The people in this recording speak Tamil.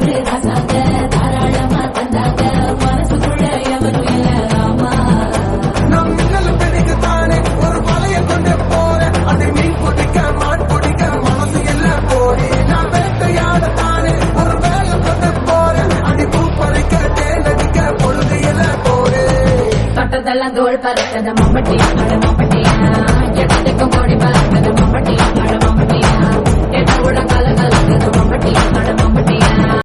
ஒரு ரசாங்க தாராளமா தந்தாங்க மனசுக்குள்ள எவரும் இல்ல ஆமா நம் மின்னல் பிடிக்குத்தானே ஒரு வலைய கொண்டு போறேன் அதை மீன் பிடிக்க மான் பிடிக்க மனசு இல்ல போறே நான் வேட்டையாடத்தானே ஒரு வேலை கொண்டு போறேன் அதை பூ பறிக்க தேனடிக்க பொழுது இல்ல போறே தொட்டதெல்லாம் தோல் பறக்கத மம்பட்டி அட மம்பட்டியா எட்டுக்கும் கோடி பறக்கத மம்பட்டி